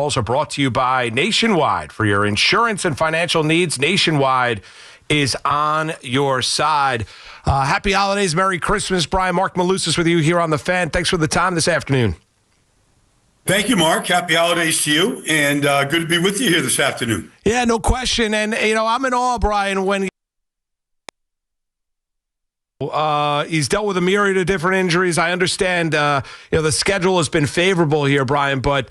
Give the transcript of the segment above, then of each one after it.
Calls are brought to you by Nationwide. For your insurance and financial needs, Nationwide is on your side. Happy holidays, Merry Christmas. Brian, Marc Malusis with you here on The Fan. Thanks for the time this afternoon. Thank you, Mark. Happy holidays to you, and good to be with you here this afternoon. Yeah, no question. And, I'm in awe, Brian, when he's dealt with a myriad of different injuries. I understand, the schedule has been favorable here, Brian, but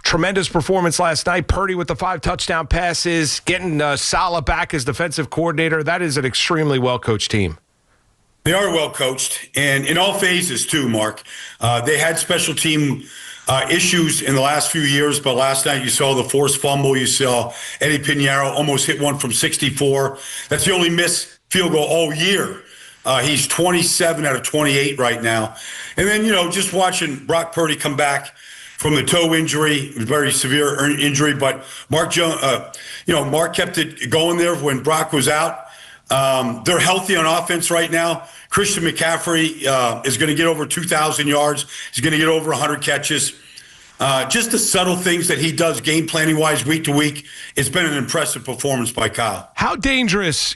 tremendous performance last night. Purdy with the 5 touchdown passes, getting Saleh back as defensive coordinator. That is an extremely well-coached team. They are well-coached, and in all phases, too, Mark. They had special team issues in the last few years, but last night you saw the forced fumble. You saw Eddie Pinheiro almost hit one from 64. That's the only missed field goal all year. He's 27 out of 28 right now. And then, just watching Brock Purdy come back from the toe injury, very severe injury, but Mark kept it going there when Brock was out. They're healthy on offense right now. Christian McCaffrey is going to get over 2,000 yards. He's going to get over 100 catches. Just the subtle things that he does game planning wise week to week. It's been an impressive performance by Kyle. How dangerous,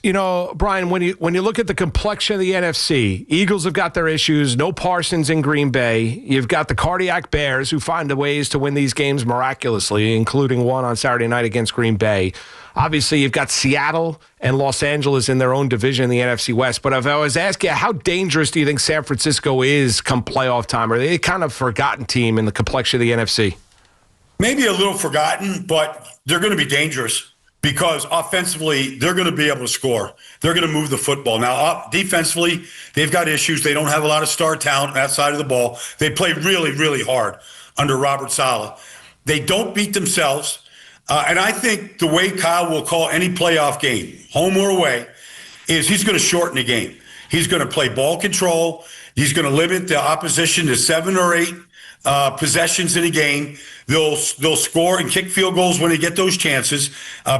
Brian, when you look at the complexion of the NFC, Eagles have got their issues, no Parsons in Green Bay. You've got the cardiac Bears who find ways to win these games miraculously, including one on Saturday night against Green Bay. Obviously, you've got Seattle and Los Angeles in their own division in the NFC West. But if I was asking you, how dangerous do you think San Francisco is come playoff time? Are they kind of forgotten team in the complexion of the NFC? Maybe a little forgotten, but they're going to be dangerous because offensively, they're going to be able to score. They're going to move the football. Now, defensively, they've got issues. They don't have a lot of star talent on that side of the ball. They play really, really hard under Robert Saleh. They don't beat themselves. And I think the way Kyle will call any playoff game, home or away, is he's going to shorten the game. He's going to play ball control. He's going to limit the opposition to 7 or 8 possessions in a game. They'll score and kick field goals when they get those chances,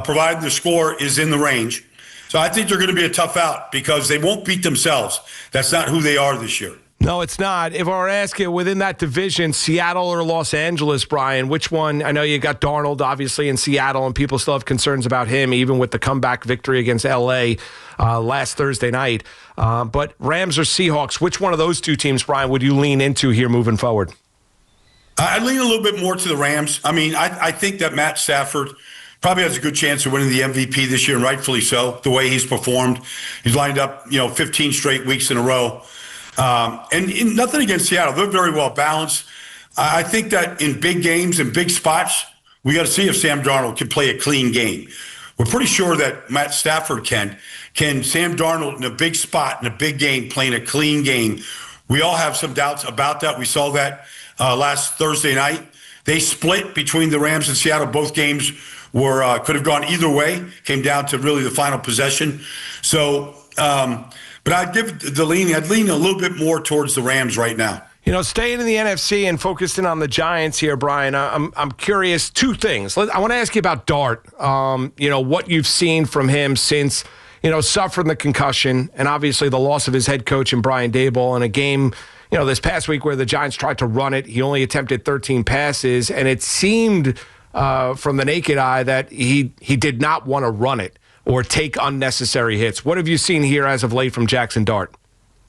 provided the score is in the range. So I think they're going to be a tough out because they won't beat themselves. That's not who they are this year. No, it's not. If I were to ask you within that division, Seattle or Los Angeles, Brian, which one? I know you got Darnold, obviously, in Seattle, and people still have concerns about him, even with the comeback victory against L.A. Last Thursday night. But Rams or Seahawks, which one of those two teams, Brian, would you lean into here moving forward? I lean a little bit more to the Rams. I mean, I think that Matt Stafford probably has a good chance of winning the MVP this year, and rightfully so, the way he's performed. He's lined up, 15 straight weeks in a row. And nothing against Seattle. They're very well balanced. I think that in big games and big spots, we got to see if Sam Darnold can play a clean game. We're pretty sure that Matt Stafford can. Can Sam Darnold in a big spot, in a big game, playing a clean game? We all have some doubts about that. We saw that last Thursday night. They split between the Rams and Seattle. Both games were could have gone either way. Came down to really the final possession. So, but I'd lean a little bit more towards the Rams right now. Staying in the NFC and focusing on the Giants here, Brian, I'm curious. 2 things. I want to ask you about Dart. What you've seen from him since, suffering the concussion and obviously the loss of his head coach in Brian Daboll in a game, this past week where the Giants tried to run it. He only attempted 13 passes, and it seemed from the naked eye that he did not want to run it or take unnecessary hits. What have you seen here as of late from Jaxson Dart?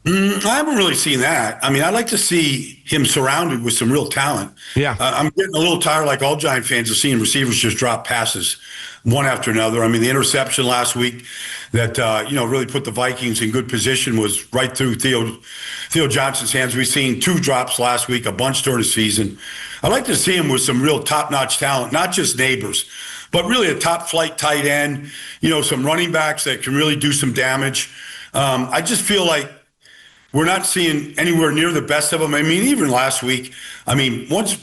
I haven't really seen that. I mean, I'd like to see him surrounded with some real talent. Yeah. I'm getting a little tired, like all Giant fans, of seeing receivers just drop passes one after another. I mean, the interception last week that, really put the Vikings in good position was right through Theo Johnson's hands. We've seen 2 drops last week, a bunch during the season. I'd like to see him with some real top-notch talent, not just neighbors, but really a top-flight tight end, some running backs that can really do some damage. I just feel like we're not seeing anywhere near the best of them. I mean, even last week, once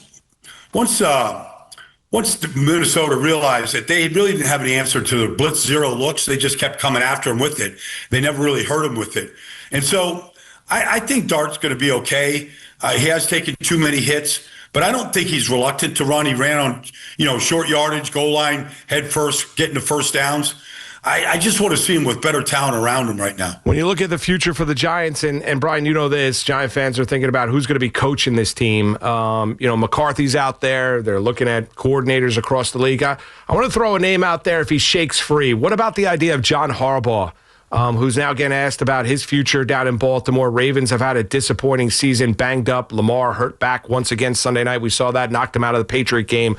Minnesota realized that they really didn't have an answer to the blitz zero looks, they just kept coming after him with it. They never really hurt him with it. And so I think Dart's going to be okay. He has taken too many hits, but I don't think he's reluctant to run. He ran on, short yardage, goal line, head first, getting the first downs. I just want to see him with better talent around him right now. When you look at the future for the Giants, and Brian, you know this, Giant fans are thinking about who's going to be coaching this team. McCarthy's out there. They're looking at coordinators across the league. I want to throw a name out there if he shakes free. What about the idea of John Harbaugh, who's now getting asked about his future down in Baltimore? Ravens have had a disappointing season, banged up. Lamar hurt back once again Sunday night. We saw that, knocked him out of the Patriot game.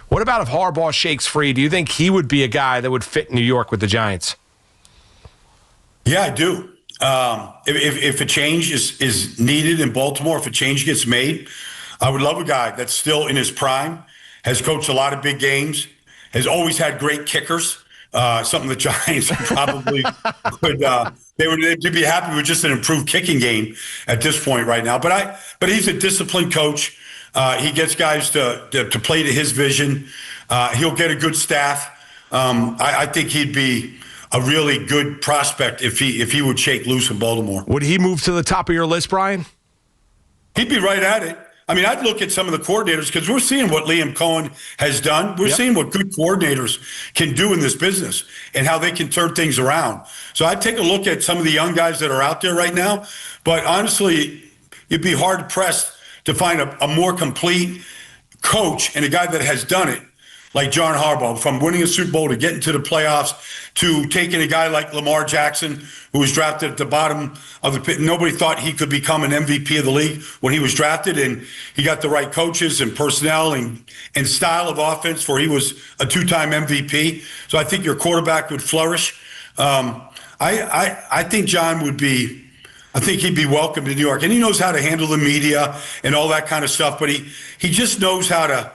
What about if Harbaugh shakes free? Do you think he would be a guy that would fit New York with the Giants? Yeah, I do. If a change is needed in Baltimore, if a change gets made, I would love a guy that's still in his prime, has coached a lot of big games, has always had great kickers, something the Giants probably they'd be happy with just an improved kicking game at this point right now. But he's a disciplined coach. He gets guys to play to his vision. He'll get a good staff. I think he'd be a really good prospect if he would shake loose in Baltimore. Would he move to the top of your list, Brian? He'd be right at it. I mean, I'd look at some of the coordinators because we're seeing what Liam Cohen has done. We're seeing what good coordinators can do in this business and how they can turn things around. So I'd take a look at some of the young guys that are out there right now. But honestly, you'd be hard-pressed to find a more complete coach and a guy that has done it, like John Harbaugh, from winning a Super Bowl to getting to the playoffs to taking a guy like Lamar Jackson, who was drafted at the bottom of the pit. Nobody thought he could become an MVP of the league when he was drafted, and he got the right coaches and personnel and style of offense where he was a two-time MVP. So I think your quarterback would flourish. I think John would be – I think he'd be welcome to New York. And he knows how to handle the media and all that kind of stuff, but he just knows how to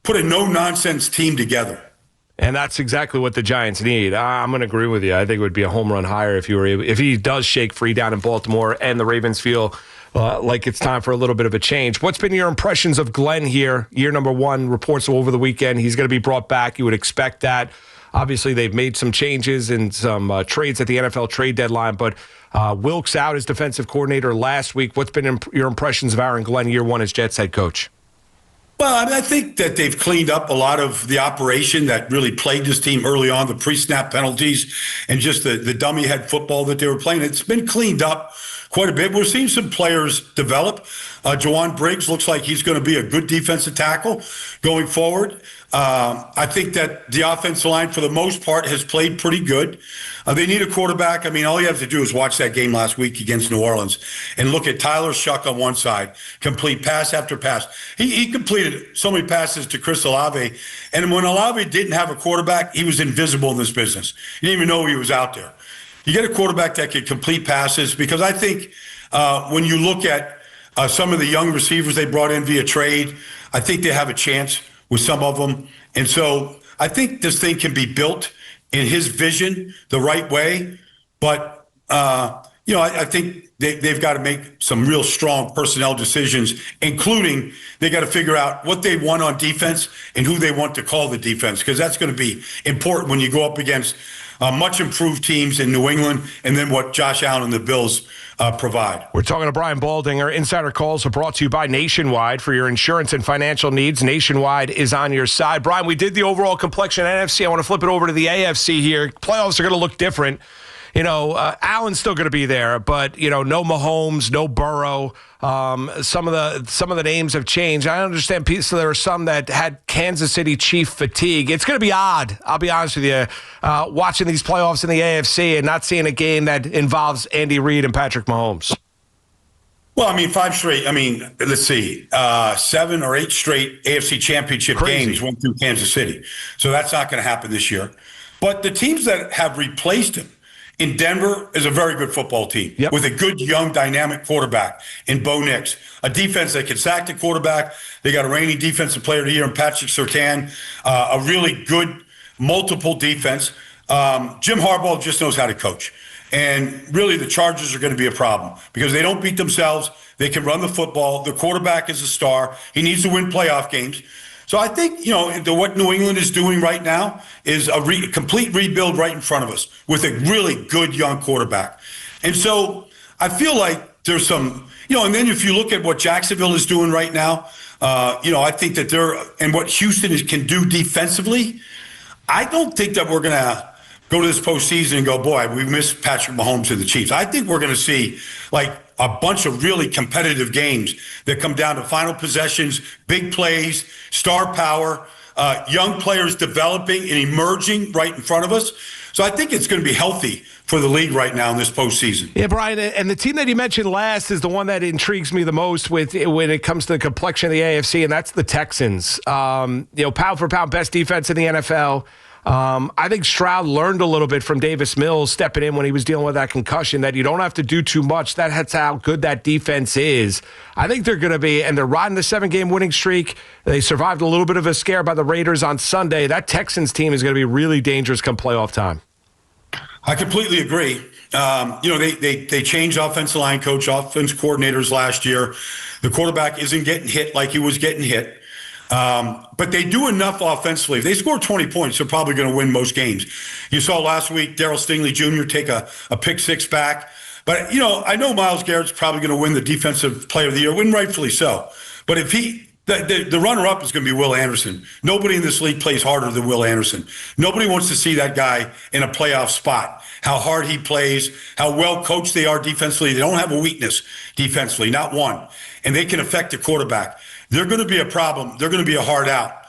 put a no-nonsense team together. And that's exactly what the Giants need. I'm going to agree with you. I think it would be a home run hire if he does shake free down in Baltimore and the Ravens feel like it's time for a little bit of a change. What's been your impressions of Glenn here? Year number one, reports over the weekend. He's going to be brought back. You would expect that. Obviously, they've made some changes and some trades at the NFL trade deadline, but Wilkes out as defensive coordinator last week. What's been your impressions of Aaron Glenn year one as Jets head coach? Well, I think that they've cleaned up a lot of the operation that really plagued this team early on, the pre-snap penalties and just the dummy head football that they were playing. It's been cleaned up quite a bit. We're seeing some players develop. Jawan Briggs looks like he's going to be a good defensive tackle going forward. I think that the offensive line, for the most part, has played pretty good. They need a quarterback. I mean, all you have to do is watch that game last week against New Orleans and look at Tyler Shuck on one side, complete pass after pass. He completed so many passes to Chris Olave, and when Olave didn't have a quarterback, he was invisible in this business. You didn't even know he was out there. You get a quarterback that can complete passes, because I think when you look at some of the young receivers they brought in via trade, I think they have a chance with some of them. And so I think this thing can be built in his vision the right way. But, I think they've got to make some real strong personnel decisions, including they got to figure out what they want on defense and who they want to call the defense, because that's going to be important when you go up against much improved teams in New England and then what Josh Allen and the Bills provide. We're talking to Brian Baldinger. Insider calls are brought to you by Nationwide. For your insurance and financial needs, Nationwide is on your side. Brian, we did the overall complexion NFC. I want to flip it over to the AFC here. Playoffs are going to look different. Allen's still going to be there, but, no Mahomes, no Burrow. Some of the names have changed. I understand so there are some that had Kansas City Chief fatigue. It's going to be odd, I'll be honest with you, watching these playoffs in the AFC and not seeing a game that involves Andy Reid and Patrick Mahomes. Well, 5 straight. Let's see, 7 or 8 straight AFC championship games went through Kansas City. So that's not going to happen this year. But the teams that have replaced him, in Denver is a very good football team with a good, young, dynamic quarterback in Bo Nix, a defense that can sack the quarterback. They got a reigning defensive player of the year in Patrick Surtain, a really good multiple defense. Jim Harbaugh just knows how to coach. And really the Chargers are going to be a problem because they don't beat themselves. They can run the football. The quarterback is a star. He needs to win playoff games. So I think, what New England is doing right now is a complete rebuild right in front of us with a really good young quarterback. And so I feel like there's some, and then if you look at what Jacksonville is doing right now, I think that and what Houston can do defensively, I don't think that we're going to go to this postseason and go, boy, we missed Patrick Mahomes and the Chiefs. I think we're going to see like a bunch of really competitive games that come down to final possessions, big plays, star power, young players developing and emerging right in front of us. So I think it's going to be healthy for the league right now in this postseason. Yeah, Brian, and the team that you mentioned last is the one that intrigues me the most when it comes to the complexion of the AFC, and that's the Texans. Pound for pound, best defense in the NFL. I think Stroud learned a little bit from Davis Mills stepping in when he was dealing with that concussion, that you don't have to do too much. That's how good that defense is. I think they're going to be, and they're riding the 7-game winning streak. They survived a little bit of a scare by the Raiders on Sunday. That Texans team is going to be really dangerous come playoff time. I completely agree. They changed offensive line coach, offense coordinators last year. The quarterback isn't getting hit like he was getting hit. But they do enough offensively. If they score 20 points, they're probably going to win most games. You saw last week Darryl Stingley Jr. take a pick six back. But, I know Myles Garrett's probably going to win the Defensive Player of the Year, win rightfully so. But if the runner-up is going to be Will Anderson. Nobody in this league plays harder than Will Anderson. Nobody wants to see that guy in a playoff spot, how hard he plays, how well coached they are defensively. They don't have a weakness defensively, not one. And they can affect the quarterback. They're going to be a problem. They're going to be a hard out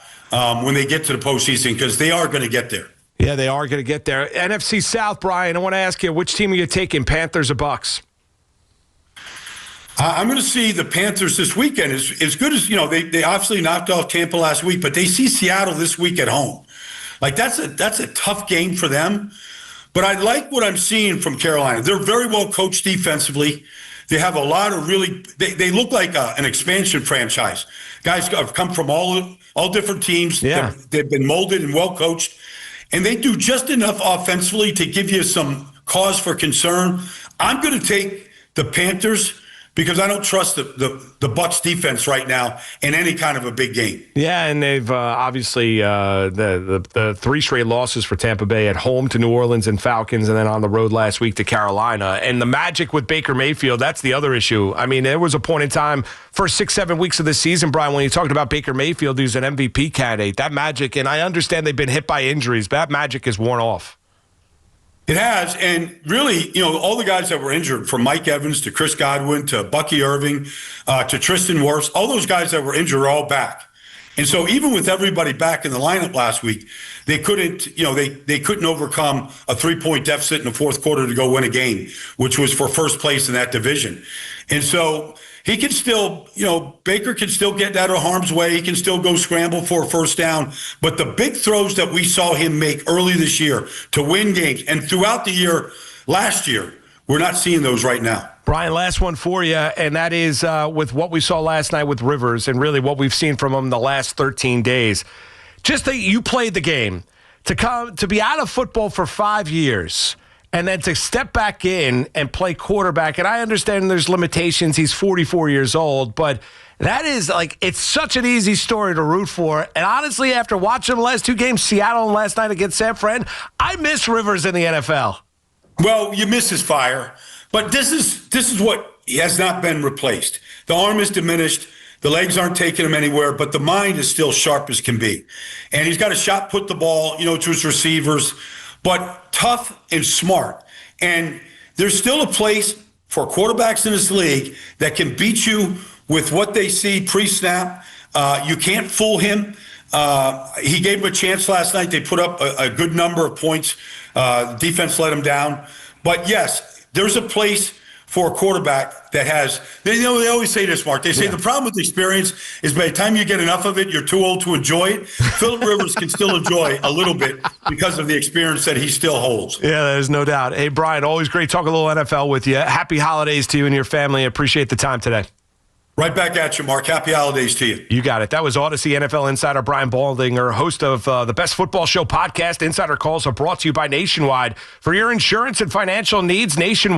when they get to the postseason because they are going to get there. Yeah, they are going to get there. NFC South, Brian, I want to ask you, which team are you taking, Panthers or Bucks? I'm going to see the Panthers this weekend. As good as, they obviously knocked off Tampa last week, but they see Seattle this week at home. Like, that's a tough game for them. But I like what I'm seeing from Carolina. They're very well coached defensively. They have a lot of they look like an expansion franchise. Guys have come from all different teams. Yeah. They've been molded and well coached. And they do just enough offensively to give you some cause for concern. I'm going to take the Panthers because I don't trust the Bucs defense right now in any kind of a big game. Yeah, and they've obviously the 3 straight losses for Tampa Bay at home to New Orleans and Falcons, and then on the road last week to Carolina. And the magic with Baker Mayfield, that's the other issue. I mean, there was a point in time, first 6-7 weeks of this season, Brian, when you talked about Baker Mayfield, who's an MVP candidate, that magic, and I understand they've been hit by injuries, but that magic is worn off. It has, and really, all the guys that were injured, from Mike Evans to Chris Godwin to Bucky Irving to Tristan Wirfs, all those guys that were injured are all back. And so even with everybody back in the lineup last week, they couldn't, they couldn't overcome a 3-point deficit in the fourth quarter to go win a game, which was for first place in that division. And so he can still, Baker can still get out of harm's way. He can still go scramble for a first down. But the big throws that we saw him make early this year to win games and throughout the year last year, we're not seeing those right now. Brian, last one for you, and that is with what we saw last night with Rivers and really what we've seen from him the last 13 days. Just that you played the game, to be out of football for 5 years, and then to step back in and play quarterback. And I understand there's limitations. He's 44 years old, but that is it's such an easy story to root for. And honestly, after watching the last 2 games, Seattle and last night against San Fran, I miss Rivers in the NFL. Well, you miss his fire, but this is what has not been replaced. The arm is diminished. The legs aren't taking him anywhere, but the mind is still sharp as can be. And he's got a shot, put the ball, to his receivers, but tough and smart. And there's still a place for quarterbacks in this league that can beat you with what they see pre-snap. You can't fool him. He gave him a chance last night. They put up a good number of points. Defense let him down. But yes, there's a place for a quarterback that has, they always say this, Mark. They say the problem with experience is by the time you get enough of it, you're too old to enjoy it. Phillip Rivers can still enjoy a little bit because of the experience that he still holds. Yeah, there's no doubt. Hey, Brian, always great talking a little NFL with you. Happy holidays to you and your family. Appreciate the time today. Right back at you, Mark. Happy holidays to you. You got it. That was Odyssey NFL insider Brian Baldinger, host of the Best Football Show podcast. Insider Calls are brought to you by Nationwide. For your insurance and financial needs, Nationwide